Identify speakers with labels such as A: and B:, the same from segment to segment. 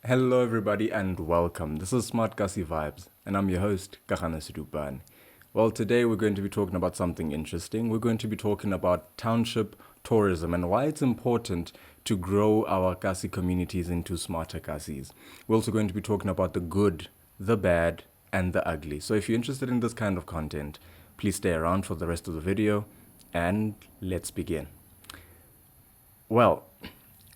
A: Hello, everybody, and welcome. This is Smart Gussie Vibes, and I'm your host, Kahana Sidupan. Well, today we're going to be talking about something interesting. We're going to be talking about township tourism and why it's important to grow our Kasi communities into smarter Kasis. We're also going to be talking about the good, the bad, and the ugly. So if you're interested in this kind of content, please stay around for the rest of the video, and let's begin. Well,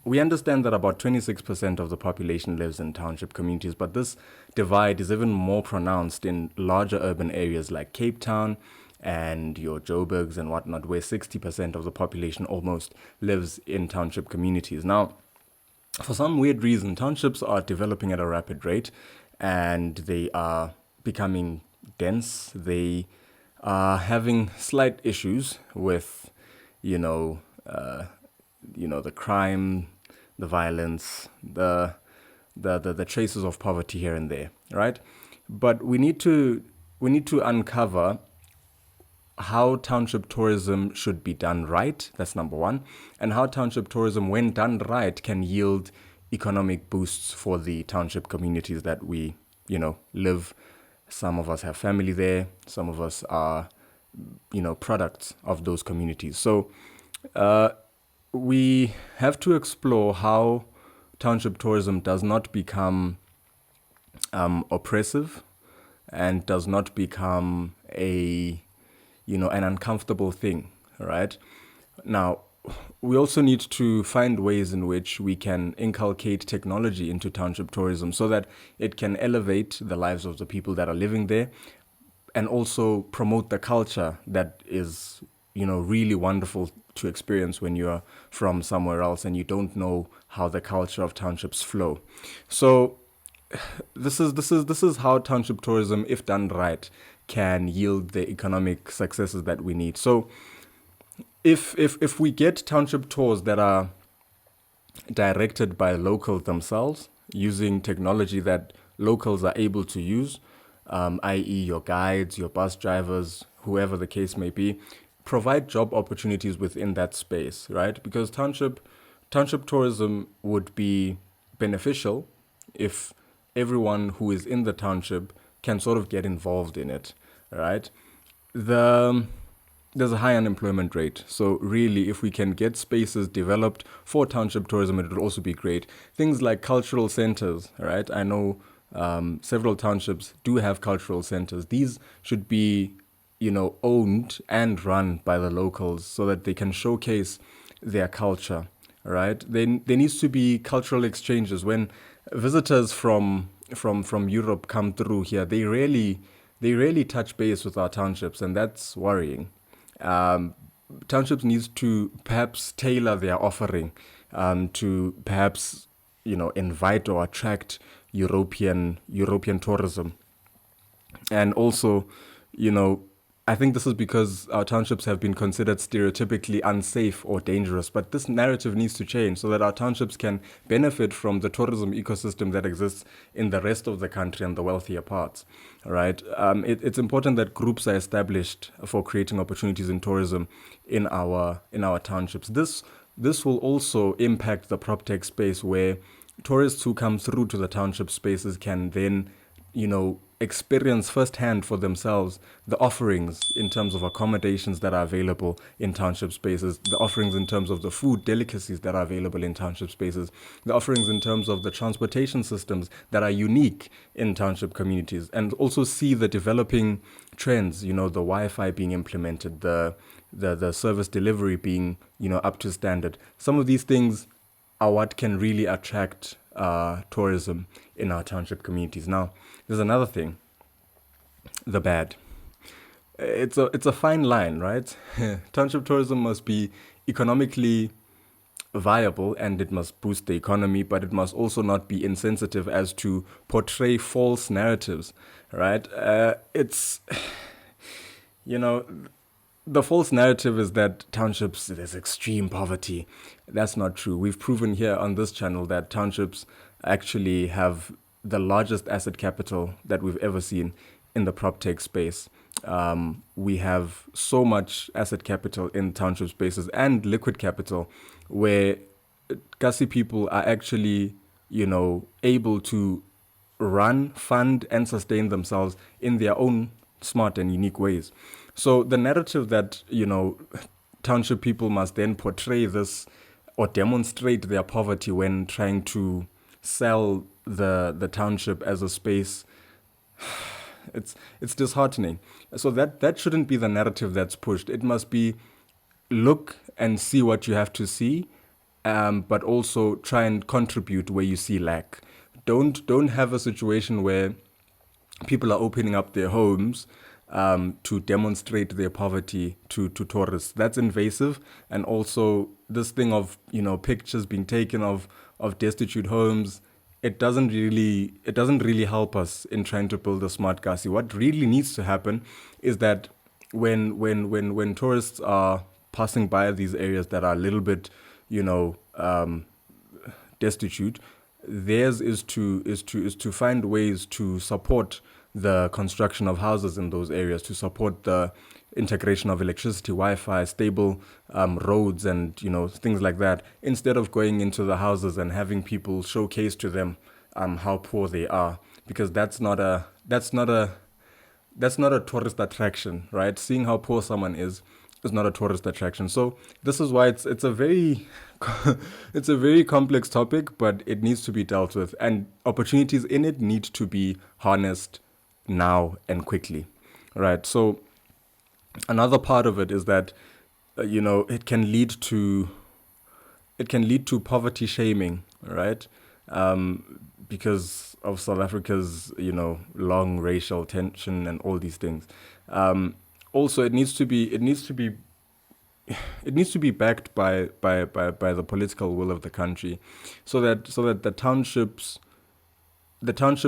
A: we understand that about 26% of the population lives in township communities, but this divide is even more pronounced in larger urban areas like Cape Town and your Joburgs and whatnot, where 60% of the population almost lives in township communities. Now, for some weird reason, townships are developing at a rapid rate and they are becoming dense. They are having slight issues with, you know, the crime, the violence, the traces of poverty here and there, right? But we need to uncover how township tourism should be done right. That's number one, and how township tourism, when done right, can yield economic boosts for the township communities that we, live. Some of us have family there. Some of us are, products of those communities. So we have to explore how township tourism does not become oppressive and does not become an uncomfortable thing, right? Now, we also need to find ways in which we can inculcate technology into township tourism so that it can elevate the lives of the people that are living there and also promote the culture that is, really wonderful to experience when you're from somewhere else and you don't know how the culture of townships flow. So this is how township tourism, if done right, can yield the economic successes that we need. So if we get township tours that are directed by locals themselves using technology that locals are able to use, i.e. your guides, your bus drivers, whoever the case may be, provide job opportunities within that space, right? Because township tourism would be beneficial if everyone who is in the township can sort of get involved in it, right? There's a high unemployment rate. So really, if we can get spaces developed for township tourism, it would also be great. Things like cultural centers, right? I know several townships do have cultural centers. These should be, owned and run by the locals so that they can showcase their culture, right? Then there needs to be cultural exchanges. When visitors from Europe come through here, they really touch base with our townships, and that's worrying. Townships needs to perhaps tailor their offering to perhaps invite or attract European tourism, and also I think this is because our townships have been considered stereotypically unsafe or dangerous, but this narrative needs to change so that our townships can benefit from the tourism ecosystem that exists in the rest of the country and the wealthier parts, right? It's important that groups are established for creating opportunities in tourism in our townships. This will also impact the PropTech space, where tourists who come through to the township spaces can then experience firsthand for themselves the offerings in terms of accommodations that are available in township spaces, the offerings in terms of the food delicacies that are available in township spaces, the offerings in terms of the transportation systems that are unique in township communities, and also see the developing trends, the Wi-Fi being implemented, the service delivery being, up to standard. Some of these things are what can really attract tourism in our township communities. Now, there's another thing, the bad. It's a fine line, right? Township tourism must be economically viable and it must boost the economy, but it must also not be insensitive as to portray false narratives, right? The false narrative is that townships, there's extreme poverty. That's not true. We've proven here on this channel that townships actually have the largest asset capital that we've ever seen in the PropTech space. We have so much asset capital in township spaces and liquid capital where Kasi people are actually able to run, fund, and sustain themselves in their own smart and unique ways. So the narrative that, township people must then portray this or demonstrate their poverty when trying to sell the township as a space, it's disheartening. So that shouldn't be the narrative that's pushed. It must be look and see what you have to see, but also try and contribute where you see lack. Don't have a situation where people are opening up their homes to demonstrate their poverty to tourists. That's invasive, and also this thing of pictures being taken of destitute homes. It doesn't really help us in trying to build a smart Kasi. What really needs to happen is that when tourists are passing by these areas that are a little bit, destitute, theirs is to find ways to support the construction of houses in those areas, to support the integration of electricity, Wi-Fi, stable roads, and things like that. Instead of going into the houses and having people showcase to them how poor they are, because that's not a tourist attraction, right? Seeing how poor someone is not a tourist attraction. So this is why it's a very it's a very complex topic, but it needs to be dealt with, and opportunities in it need to be harnessed now and quickly, right? So another part of it is that it can lead to poverty shaming, right? Because of South Africa's long racial tension and all these things. Also, it needs to be backed by the political will of the country, so that the township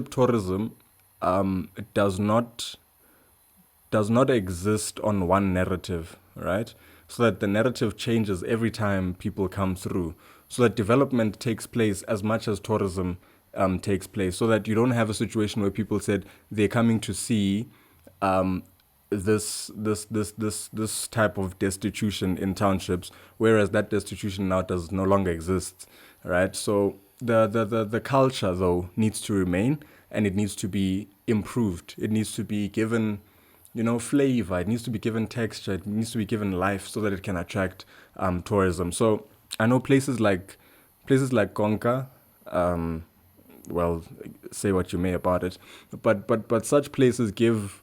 A: tourism does not exist on one narrative, right? So that the narrative changes every time people come through, so that development takes place as much as tourism takes place, so that you don't have a situation where people said they're coming to see this type of destitution in townships, whereas that destitution now does no longer exist, right? So the culture though needs to remain, and it needs to be improved. It needs to be given flavor. It needs to be given texture. It needs to be given life so that it can attract tourism. So I know places like Konka. Well, say what you may about it, but such places give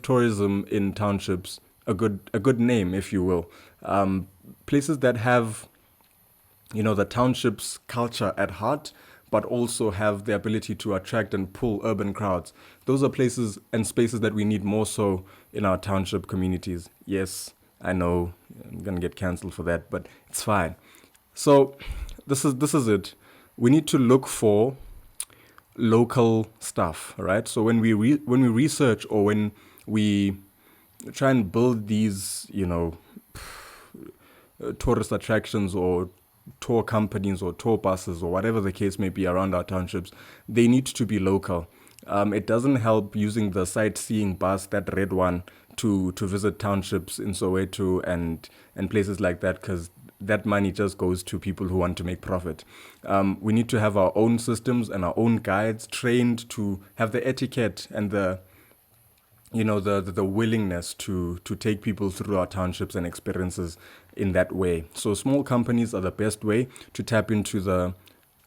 A: tourism in townships a good name, if you will. Places that have the township's culture at heart, but also have the ability to attract and pull urban crowds. Those are places and spaces that we need more so in our township communities. Yes, I know I'm gonna get cancelled for that, but it's fine. So this is it. We need to look for local stuff, right? So when we research, or when we try and build these, tourist attractions, or tour companies, or tour buses, or whatever the case may be around our townships, they need to be local. It doesn't help using the sightseeing bus, that red one, to visit townships in Soweto and places like that, because that money just goes to people who want to make profit. We need to have our own systems and our own guides trained to have the etiquette and the willingness to take people through our townships and experiences in that way. So small companies are the best way to tap into the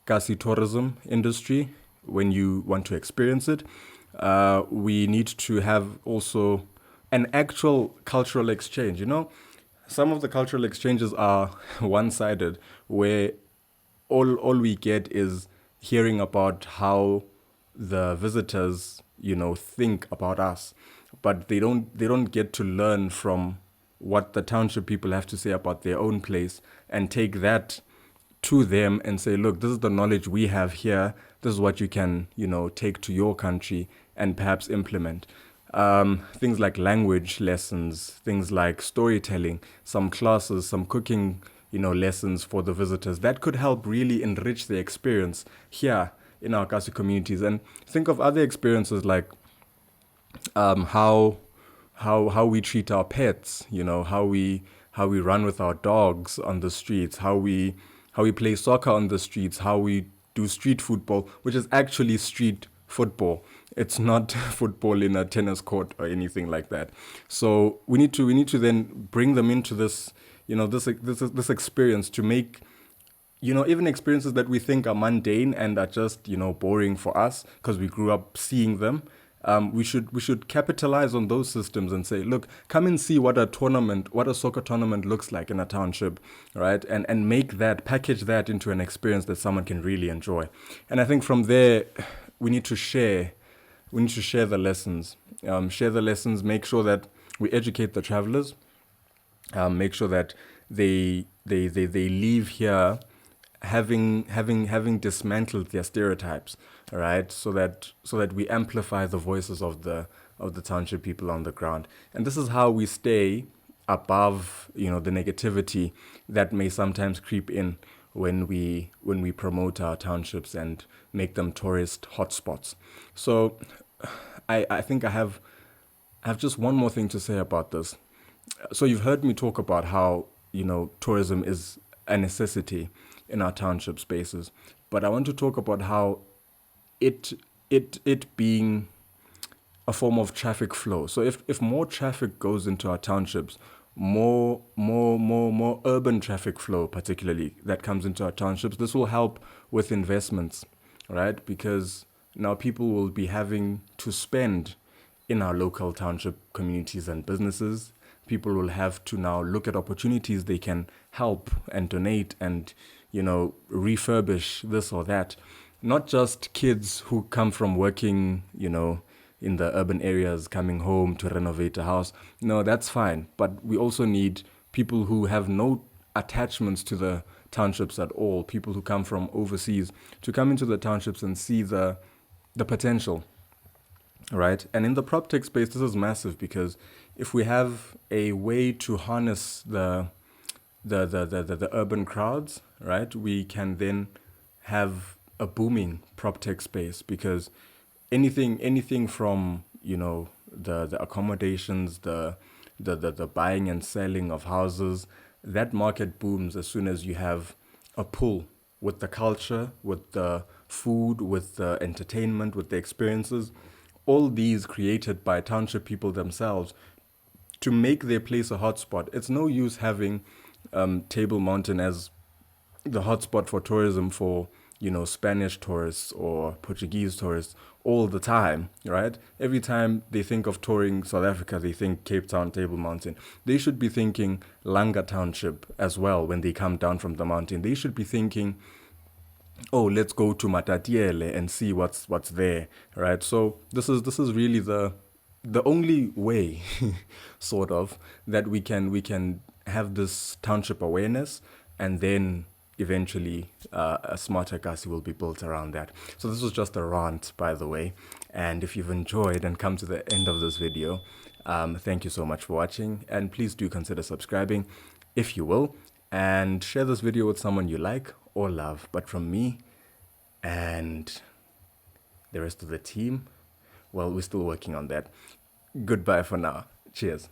A: Kasi tourism industry when you want to experience it. We need to have also an actual cultural exchange. Some of the cultural exchanges are one-sided, where all we get is hearing about how the visitors, think about us, but they don't get to learn from what the township people have to say about their own place, and take that to them and say, look, this is the knowledge we have here. This is what you can, take to your country and perhaps implement. Things like language lessons, things like storytelling, some classes, some cooking, lessons for the visitors. That could help really enrich the experience here in our Kasi communities. And think of other experiences like how we treat our pets, how we run with our dogs on the streets, how we play soccer on the streets, how we do street football, which is actually street football. It's not football in a tennis court or anything like that. So we need to then bring them into this, this experience to make, even experiences that we think are mundane and are just, boring for us because we grew up seeing them. We should capitalize on those systems and say, look, come and see what a soccer tournament looks like in a township, right? And package that into an experience that someone can really enjoy. And I think from there, we need to share. We need to share the lessons. Share the lessons. Make sure that we educate the travelers. Make sure that they leave here having dismantled their stereotypes, all right, so that we amplify the voices of the township people on the ground. And this is how we stay above, the negativity that may sometimes creep in when we promote our townships and make them tourist hotspots. So I think I have just one more thing to say about this. So you've heard me talk about how, tourism is a necessity in our township spaces, but I want to talk about how it being a form of traffic flow. So if more traffic goes into our townships, more urban traffic flow, particularly, that comes into our townships, this will help with investments, right? Because now people will be having to spend in our local township communities and businesses. People will have to now look at opportunities they can help and donate and, refurbish this or that. Not just kids who come from working, in the urban areas coming home to renovate a house. No, that's fine. But we also need people who have no attachments to the townships at all, people who come from overseas, to come into the townships and see the potential, right? And in the prop tech space, this is massive because if we have a way to harness the urban crowds, right, we can then have a booming prop tech space, because anything from, the accommodations, the buying and selling of houses, that market booms as soon as you have a pull with the culture, with the food, with the entertainment, with the experiences, all these created by township people themselves to make their place a hotspot. It's no use having Table Mountain as the hotspot for tourism for, Spanish tourists or Portuguese tourists all the time, right? Every time they think of touring South Africa, they think Cape Town, Table Mountain. They should be thinking Langa Township as well when they come down from the mountain. They should be thinking, oh, let's go to Matatiele and see what's there, right? So this is really the only way, sort of, that we can have this township awareness, and then eventually a smarter Kasi will be built around that. So this was just a rant, by the way. And if you've enjoyed and come to the end of this video, thank you so much for watching. And please do consider subscribing if you will. And share this video with someone you like or love. But from me and the rest of the team, well, we're still working on that. Goodbye for now. Cheers.